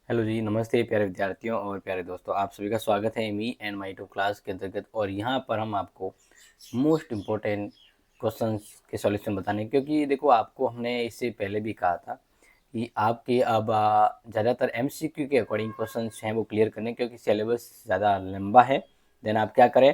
Hello जी, नमस्ते प्यारे विद्यार्थियों और प्यारे दोस्तों। आप सभी का स्वागत है me and my two class के अंतर्गत। और यहाँ पर हम आपको मोस्ट इम्पोर्टेंट क्वेश्चंस के सॉल्यूशन बताने, क्योंकि देखो आपको हमने इससे पहले भी कहा था कि आपके अब ज़्यादातर एमसीक्यू के अकॉर्डिंग क्वेश्चंस हैं वो क्लियर करने, क्योंकि सिलेबस ज़्यादा लंबा है। देन आप क्या करें,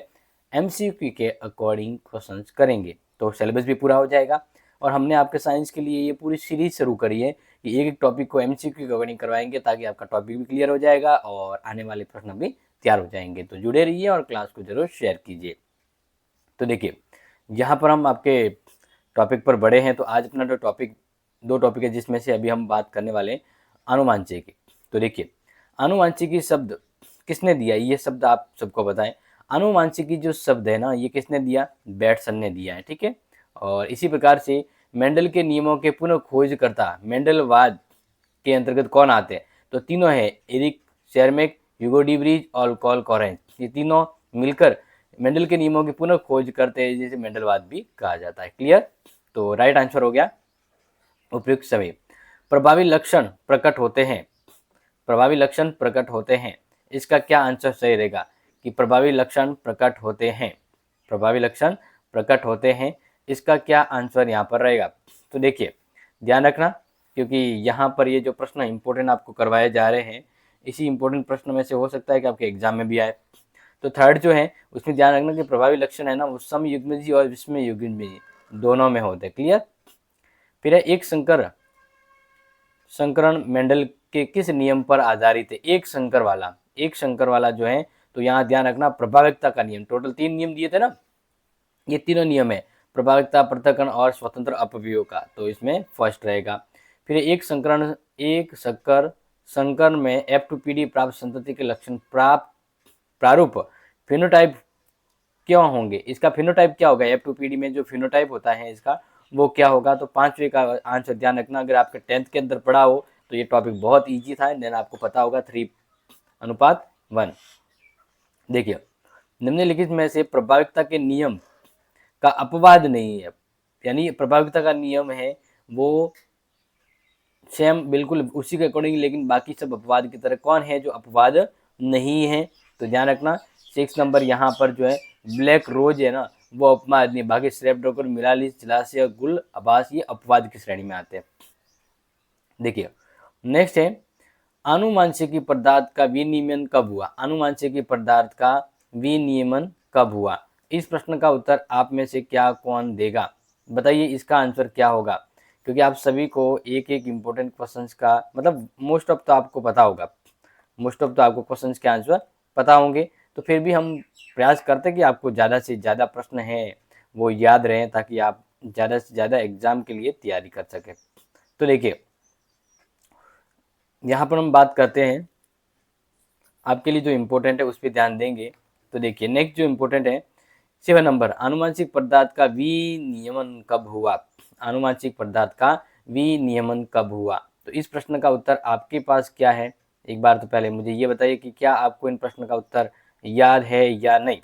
एमसीक्यू के अकॉर्डिंग क्वेश्चंस करेंगे तो सिलेबस भी पूरा हो जाएगा। और हमने आपके साइंस के लिए ये पूरी सीरीज शुरू करी है कि एक एक टॉपिक को एमसीक्यू के अकॉर्डिंग करवाएंगे, ताकि आपका टॉपिक भी क्लियर हो जाएगा और आने वाले प्रश्न भी तैयार हो जाएंगे। तो जुड़े रहिए और क्लास को जरूर शेयर कीजिए। तो देखिए, यहाँ पर हम आपके टॉपिक पर बढ़े हैं। तो आज अपना जो टॉपिक, दो टॉपिक है जिसमें से अभी हम बात करने वाले हैं अनुवांशिकी। तो देखिए, अनुवांशिकी शब्द किसने दिया, ये शब्द आप सबको बताएं। अनुवांशिकी जो शब्द है ना, ये किसने दिया, बैटसन ने दिया है, ठीक है। और इसी प्रकार से मेंडल के नियमों के पुनः खोजकर्ता मेंडलवाद के अंतर्गत कौन आते हैं, तो तीनों है, एरिक शेरमेक, ह्यूगो डिब्रीज और कॉल कॉरेंज। ये तीनों मिलकर मेंडल के नियमों की पुनः खोज करते हैं, जिसे मेंडलवाद भी कहा जाता है। क्लियर। तो राइट आंसर हो गया उपयुक्त सभी। प्रभावी लक्षण प्रकट होते हैं, प्रभावी लक्षण प्रकट होते हैं, इसका क्या आंसर सही रहेगा कि प्रभावी लक्षण प्रकट होते हैं, प्रभावी लक्षण प्रकट होते हैं, इसका क्या आंसर यहाँ पर रहेगा। तो देखिए, ध्यान रखना, क्योंकि यहाँ पर ये जो प्रश्न इंपॉर्टेंट आपको करवाए जा रहे हैं, इसी इंपॉर्टेंट प्रश्न में से हो सकता है कि आपके एग्जाम में भी आए। तो थर्ड जो है उसमें ध्यान रखना कि प्रभावी लक्षण है ना, वो सम युग्मजी और विषम युग्मजी दोनों में होते हैं। क्लियर। फिर है एक संकरण मेंडल के किस नियम पर आधारित है, एक संकर वाला जो है, तो यहाँ ध्यान रखना प्रभावकता का नियम। टोटल 3 नियम दिए थे ना, ये तीनों नियम है, प्रभावकता, पृथक्करण और स्वतंत्र अपव्ययों का, तो इसमें फर्स्ट रहेगा। फिर एक संकर में F2PD प्राप्त संतति के लक्षण प्रारूप फिनोटाइप क्यों होंगे, इसका फिनोटाइप क्या होगा, F2PD में जो फिनोटाइप होता है इसका वो क्या होगा। तो पांचवे का आंसर ध्यान रखना, अगर आपके 10th के अंदर पढ़ा हो तो ये टॉपिक बहुत इजी था, देन आपको पता होगा 3:1। देखिए, निम्नलिखित में से प्रभाविकता के नियम का अपवाद नहीं है, यानी प्रभाविकता का नियम है वो सेम बिल्कुल उसी के अकॉर्डिंग, लेकिन बाकी सब अपवाद की तरह कौन है जो अपवाद नहीं है। तो ध्यान रखना 6 नंबर यहाँ पर जो है ब्लैक रोज है ना, वो अपवाद नहीं, बाकी स्ट्रेप्टोकोकस, मिलालिस, जलाशय, गुल, आभास, ये अपवाद की श्रेणी में आते हैं। देखिए, नेक्स्ट है अनुमांशिकी पदार्थ का विनियमन कब हुआ, अनुमांशिकी पदार्थ का विनियमन कब हुआ, इस प्रश्न का उत्तर आप में से क्या कौन देगा, बताइए इसका आंसर क्या होगा। क्योंकि आप सभी को एक एक इम्पोर्टेंट क्वेश्चंस का मतलब मोस्ट ऑफ तो आपको पता होगा, मोस्ट ऑफ तो आपको क्वेश्चंस के आंसर पता होंगे। तो फिर भी हम प्रयास करते हैं कि आपको ज़्यादा से ज़्यादा प्रश्न हैं वो याद रहें, ताकि आप ज़्यादा से ज़्यादा एग्जाम के लिए तैयारी कर सकें। तो देखिए, यहाँ पर हम बात करते हैं आपके लिए जो इम्पोर्टेंट है उस पर ध्यान देंगे। तो देखिए, नेक्स्ट जो इम्पोर्टेंट है 7 नंबर, अनुवांशिक पदार्थ का विनियमन कब हुआ, अनुवांशिक पदार्थ का विनियमन कब हुआ। तो इस प्रश्न का उत्तर आपके पास क्या है, एक बार तो पहले मुझे ये बताइए कि क्या आपको इन प्रश्न का उत्तर याद है या नहीं,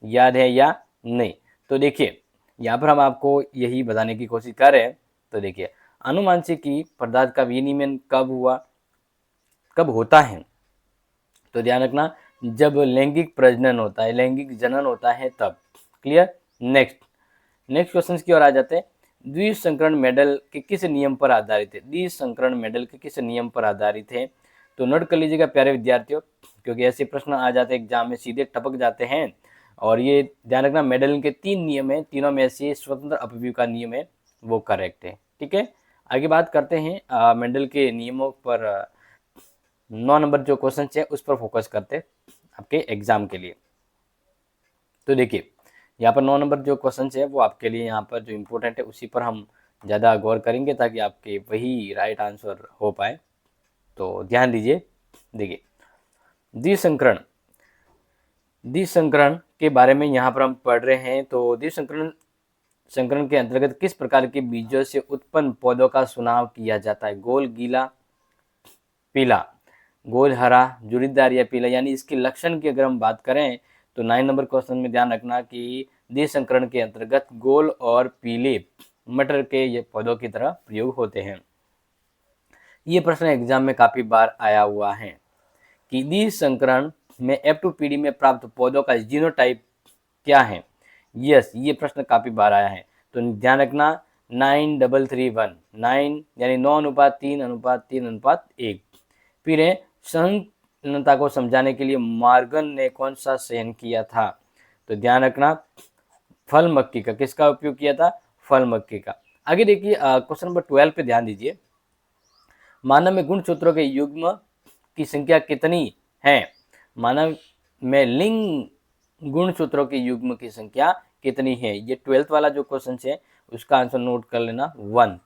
याद है या नहीं। तो देखिए, यहाँ पर हम आपको यही बताने की कोशिश कर रहे हैं। तो देखिए, अनुवांशिकी पदार्थ का विनियमन कब हुआ, कब होता है, तो ध्यान रखना जब लैंगिक प्रजनन होता है, लैंगिक जनन होता है तब। क्लियर। नेक्स्ट नेक्स्ट क्वेश्चन की ओर आ जाते हैं। द्विसंकरण मेडल के किस नियम पर आधारित है, द्विसंकरण मेडल के किस नियम पर आधारित है। तो नोट कर लीजिएगा प्यारे विद्यार्थियों, क्योंकि ऐसे प्रश्न आ जाते हैं एग्जाम में, सीधे टपक जाते हैं। और ये ध्यान रखना, मेडल के 3 नियम है, तीनों में से स्वतंत्र अपव्यय का नियम है वो करेक्ट है। ठीक है, आगे बात करते हैं मेंडल के नियमों पर। 9 नंबर जो क्वेश्चन है उस पर फोकस करते आपके एग्जाम के लिए। तो देखिए, यहाँ पर 9 नंबर जो क्वेश्चन है वो आपके लिए यहाँ पर जो इम्पोर्टेंट है उसी पर हम ज़्यादा गौर करेंगे, ताकि आपके वही राइट आंसर हो पाए। तो ध्यान दीजिए। देखिए, द्विसंकरण, द्विसंकरण के बारे में यहाँ पर हम पढ़ रहे हैं। तो द्विसंकरण संकरण के अंतर्गत किस प्रकार के बीजों से उत्पन्न पौधों का चुनाव किया जाता है, गोल, गीला, पीला, गोल, हरा, जुड़ीदार या पीला, यानी इसके लक्षण की अगर हम बात करें तो 9 नंबर क्वेश्चन में ध्यान रखना कि द्विसंकरण के अंतर्गत गोल और पीले मटर के ये पौधों की तरह प्रयोग होते हैं। ये प्रश्न एग्जाम में काफी बार आया हुआ है कि डी संकरण में F2PD में प्राप्त पौधों का जीनोटाइप क्या है। यस, ये प्रश्न काफी बार आया है, तो ध्यान रखना 9:3:1, 9 यानी 9:3:3:1। फिर है संलग्नता को समझाने के लिए मॉर्गन ने कौन सा चयन किया था, तो ध्यान रखना फल मक्खी का। किसका उपयोग किया था? फल मक्खी का। आगे देखिए क्वेश्चन नंबर 12 पे ध्यान दीजिए। मानव में गुणसूत्रों के युग्म की संख्या कितनी है? मानव में लिंग गुणसूत्रों के युग्म की संख्या कितनी है? ये 12th वाला जो क्वेश्चन है उसका आंसर नोट कर लेना 1।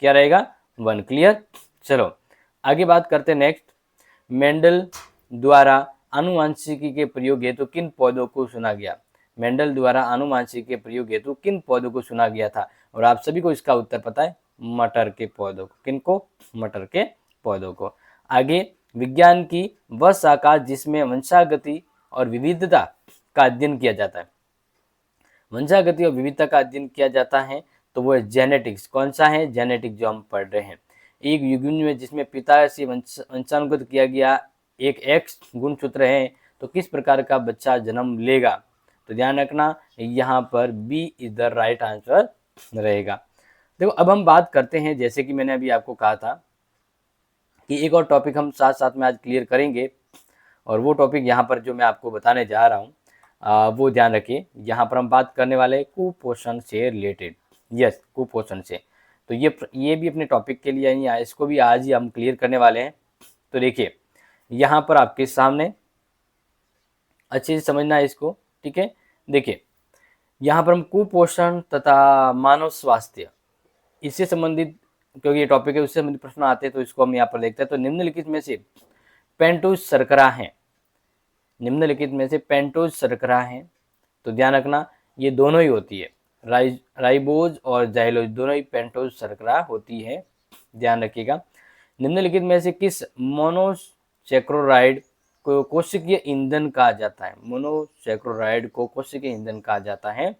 क्या रहेगा? 1। क्लियर। चलो आगे बात करते हैं नेक्स्ट। मेंडल द्वारा आनुवांशिकी के प्रयोग हेतु किन पौधों को चुना गया? मेंडल द्वारा आनुवांशिकी के प्रयोग हेतु किन पौधों को चुना गया था? और आप सभी को इसका उत्तर पता है, मटर के पौधों को। किनको? मटर के पौधों को। आगे विज्ञान की वह शाखा जिसमें वंशागति और विविधता का अध्ययन किया जाता है। वंशागति और विविधता का अध्ययन किया जाता है तो वो है जेनेटिक्स। कौन सा है? जेनेटिक जो हम पढ़ रहे हैं। एक युग्म में जिसमें पिता से वंशानुगत किया गया एक एक्स गुणसूत्र है तो किस प्रकार का बच्चा जन्म लेगा? तो ध्यान रखना यहाँ पर B is the right answer रहेगा। देखो अब हम बात करते हैं, जैसे कि मैंने अभी आपको कहा था कि एक और टॉपिक हम साथ साथ में आज क्लियर करेंगे, और वो टॉपिक यहाँ पर जो मैं आपको बताने जा रहा हूँ वो ध्यान रखिए। यहाँ पर हम बात करने वाले कुपोषण से रिलेटेड। यस, कुपोषण से। तो ये भी अपने टॉपिक के लिए नहीं आया, इसको भी आज ही हम क्लियर करने वाले हैं। तो देखिए यहाँ पर आपके सामने अच्छे से समझना है इसको, ठीक है। देखिए यहाँ पर हम कुपोषण तथा मानव स्वास्थ्य इससे संबंधित, क्योंकि ये टॉपिक है उससे संबंधित प्रश्न आते हैं, तो इसको हम यहाँ पर देखते हैं। तो निम्नलिखित में से पेंटोज शर्करा है, निम्नलिखित में से पेंटोज शर्करा है, तो ध्यान रखना ये दोनों ही होती है, राइबोज और जाइलोज दोनों ही पेंटोज शर्करा होती है, ध्यान रखिएगा। निम्नलिखित में से किस मोनोसैक्रोराइड को कोशिकीय ईंधन कहा जाता है? मोनोसैक्रोराइड को कोशिकीय ईंधन कहा जाता है,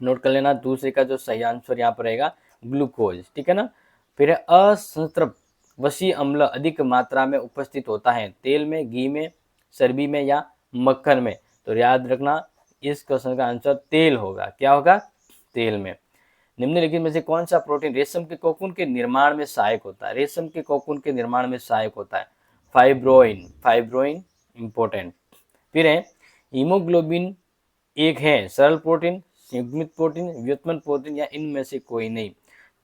नोट कर लेना। दूसरे का जो सही आंसर यहाँ पर रहेगा ग्लूकोज, ठीक है ना। फिर असंतृप्त वसी अम्ल अधिक मात्रा में उपस्थित होता है तेल में, घी में, चर्बी में या मक्खन में? तो याद रखना इस क्वेश्चन का आंसर तेल होगा। क्या होगा? तेल में। निम्नलिखित में से कौन सा प्रोटीन रेशम के कोकून के निर्माण में सहायक होता है? रेशम के कोकून के निर्माण में सहायक होता है फाइब्रोइन। Fibroin important. फिर है हीमोग्लोबिन एक है सरल प्रोटीन, संयुग्मित प्रोटीन, व्युत्पन्न प्रोटीन या इनमें से कोई नहीं?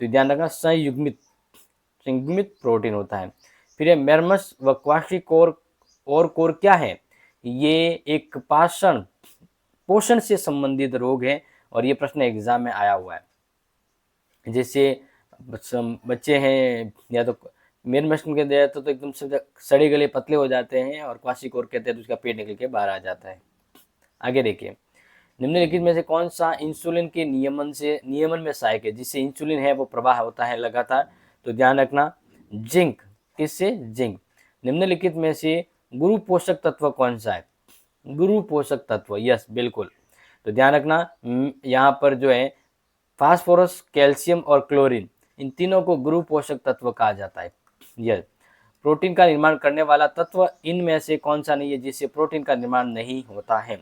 तो ध्यान रखना संयुग्मित प्रोटीन होता है। फिर है मेरमस व क्वाशिकोर और कोर क्या है? ये एक पोषण से संबंधित रोग है और ये प्रश्न एग्जाम में आया हुआ है। जैसे बच्चे हैं या तो मेरमस के दे तो एकदम सड़े गले पतले हो जाते हैं, और क्वाशिकोर कहते हैं तो उसका पेट निकल के बाहर आ जाता है। आगे देखिए निम्नलिखित में से कौन सा इंसुलिन के नियमन में सहायक है, जिससे इंसुलिन है वो प्रवाह होता है लगातार? तो ध्यान रखना जिंक। किससे? जिंक। निम्नलिखित में से गुरु पोषक तत्व कौन सा है? गुरु पोषक तत्व, यस बिल्कुल। तो ध्यान रखना यहाँ पर जो है फास्फोरस, कैल्शियम और क्लोरीन, इन तीनों को गुरु पोषक तत्व कहा जाता है। यस। प्रोटीन का निर्माण करने वाला तत्व इनमें से कौन सा नहीं है जिससे प्रोटीन का निर्माण नहीं होता है?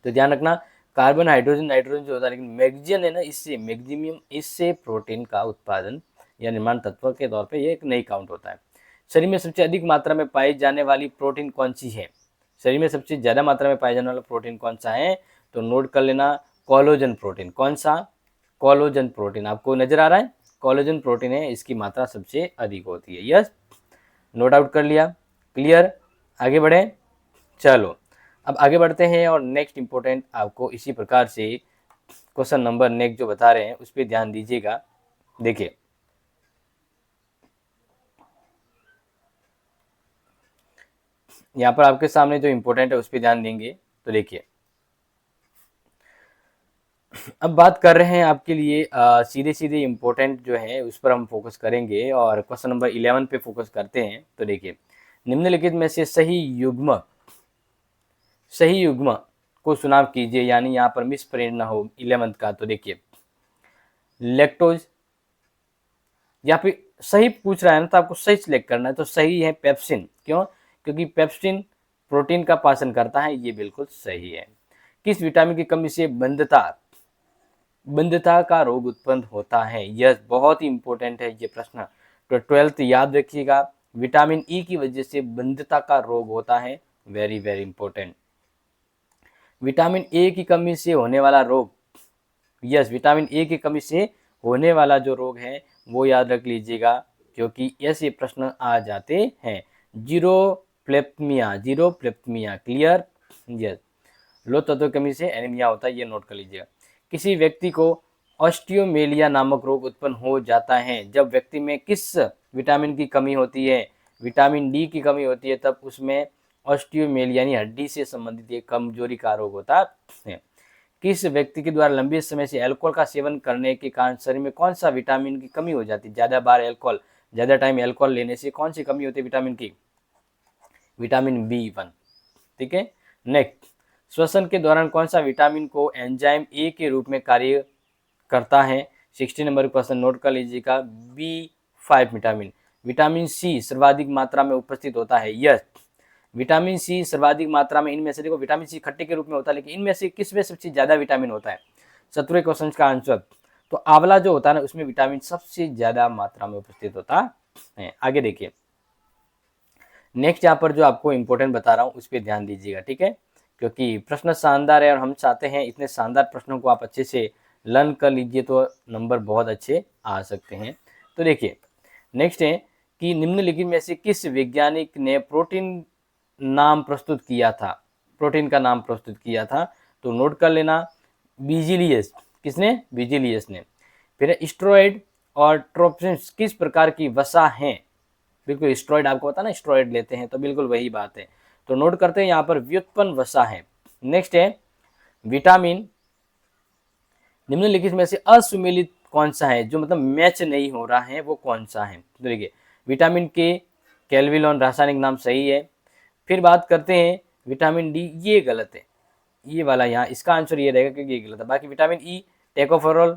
तो ध्यान रखना कार्बन, हाइड्रोजन, नाइट्रोजन जो होता है, लेकिन मैग्नीशियम है ना, इससे मैग्नीशियम इससे प्रोटीन का उत्पादन या निर्माण तत्व के तौर पे ये एक नहीं काउंट होता है। शरीर में सबसे अधिक मात्रा में पाई जाने वाली प्रोटीन कौन सी है? शरीर में सबसे ज़्यादा मात्रा में पाया जाने वाला प्रोटीन कौन सा है? तो नोट कर लेना कोलेजन प्रोटीन। कौन सा? Collagen protein. आपको नजर आ रहा है? कोलेजन प्रोटीन है, इसकी मात्रा सबसे अधिक होती है। यस, नोट आउट कर लिया। क्लियर। आगे बढ़े। चलो अब आगे बढ़ते हैं और नेक्स्ट इंपॉर्टेंट आपको इसी प्रकार से क्वेश्चन नंबर नेक्स्ट जो बता रहे हैं उस पर ध्यान दीजिएगा। देखिए यहाँ पर आपके सामने जो इंपॉर्टेंट है उस पर ध्यान देंगे। तो देखिए अब बात कर रहे हैं आपके लिए सीधे सीधे इंपॉर्टेंट जो है उस पर हम फोकस करेंगे और क्वेश्चन नंबर 11 पे फोकस करते हैं। तो देखिए निम्नलिखित में से सही युग्म को चुनाव कीजिए, यानी यहाँ पर मिसप्रिंट ना हो 11th का। तो देखिए लैक्टोज या फिर सही पूछ रहा है ना, तो आपको सही सिलेक्ट करना है। तो सही है पेप्सिन। क्यों? क्योंकि पेप्सिन प्रोटीन का पाचन करता है, ये बिल्कुल सही है। किस विटामिन की कमी से बंधता का रोग उत्पन्न होता है? यह बहुत ही इंपॉर्टेंट है ये प्रश्न, तो 12th याद रखिएगा। विटामिन ई की वजह से बंधता का रोग होता है, very very important. Vitamin A की कमी से होने वाला रोग, यस, विटामिन ए की कमी से होने वाला जो रोग है वो याद रख लीजिएगा, क्योंकि ऐसे प्रश्न आ जाते हैं। जीरोप्लेप्मिया क्लियर? यस, लोह तत्व कमी से एनीमिया होता है, ये नोट कर लीजिएगा। किसी व्यक्ति को ऑस्टियोमेलिया नामक रोग उत्पन्न हो जाता है जब व्यक्ति में किस विटामिन की कमी होती है? विटामिन डी की कमी होती है, तब उसमें ऑस्टियोमेलिया यानी हड्डी से संबंधित एक कमजोरी का रोग होता है। किस व्यक्ति के द्वारा लंबे समय से अल्कोहल का सेवन करने के कारण शरीर में कौन सा विटामिन की कमी हो जाती है? ज़्यादा टाइम अल्कोहल लेने से कौन सी कमी होती है विटामिन की? Vitamin B1। ठीक है। नेक्स्ट, श्वसन के दौरान कौन सा विटामिन को एंजाइम ए के रूप में कार्य करता है? 60 नंबर क्वेश्चन नोट कर लीजिएगा। B5 vitamin. विटामिन सी सर्वाधिक मात्रा में उपस्थित होता है, यस, विटामिन सी सर्वाधिक मात्रा में इनमें से, देखो विटामिन सी खट्टे के रूप में होता है, लेकिन इनमें से किस में सबसे ज्यादा विटामिन होता है? 17वें क्वेश्चन का आंसर, तो आंवला जो होता है ना, उसमें विटामिन सबसे ज्यादा मात्रा में उपस्थित होता है। आगे देखिए, नेक्स्ट यहाँ पर जो आपको इंपॉर्टेंट बता रहा हूँ उस पर ध्यान दीजिएगा, ठीक है, क्योंकि प्रश्न शानदार है और हम चाहते हैं इतने शानदार प्रश्नों को आप अच्छे से लर्न कर लीजिए तो नंबर बहुत अच्छे आ सकते हैं। तो देखिए, नेक्स्ट है कि निम्नलिखित में से किस वैज्ञानिक ने प्रोटीन नाम प्रस्तुत किया था? प्रोटीन का नाम प्रस्तुत किया था, तो नोट कर लेना, बीजिलियस। किसने? बीजिलियस ने। फिर स्टेरॉइड और ट्रोपिन्स किस प्रकार की वसा हैं? बिल्कुल, स्टेरॉइड आपको पता ना, स्टेरॉइड लेते हैं, तो बिल्कुल वही बात है। तो नोट करते हैं यहाँ पर व्युत्पन्न वसा है। नेक्स्ट है विटामिन निम्नलिखित में से असुमेलित कौन सा है, जो मतलब मैच नहीं हो रहा है, वो कौन सा है? तो देखिए, विटामिन के कैल्विलॉन रासायनिक नाम सही है। फिर बात करते हैं विटामिन डी, ये गलत है, ये वाला यहाँ इसका आंसर ये रहेगा क्योंकि ये गलत है। बाकी विटामिन ई टेकोफेरोल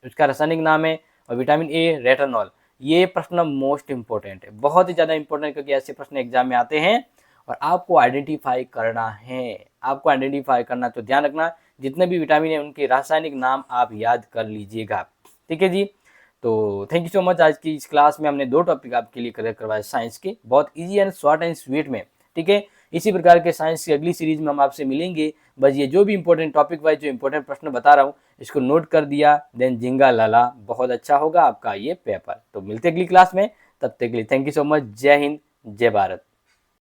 उसका रासायनिक नाम है, और विटामिन ए रेटानॉल। ये प्रश्न मोस्ट इंपॉर्टेंट है, बहुत ही ज़्यादा इंपॉर्टेंट, क्योंकि ऐसे प्रश्न एग्जाम में आते हैं और आपको आइडेंटिफाई करना है। आपको आइडेंटिफाई करना, तो ध्यान रखना जितने भी विटामिन है उनके रासायनिक नाम आप याद कर लीजिएगा। ठीक है जी। तो थैंक यू सो मच। आज की इस क्लास में हमने 2 टॉपिक आपके लिए कवर करवाए साइंस के, बहुत easy and short and sweet में। ठीक है, इसी प्रकार के साइंस की अगली सीरीज में हम आपसे मिलेंगे। बस ये जो भी इंपॉर्टेंट टॉपिक वाइज जो इंपॉर्टेंट प्रश्न बता रहा हूँ इसको नोट कर दिया, देन जिंगा लाला, बहुत अच्छा होगा आपका ये पेपर। तो मिलते अगली क्लास में, तब तक के लिए थैंक यू सो मच। जय हिंद, जय भारत।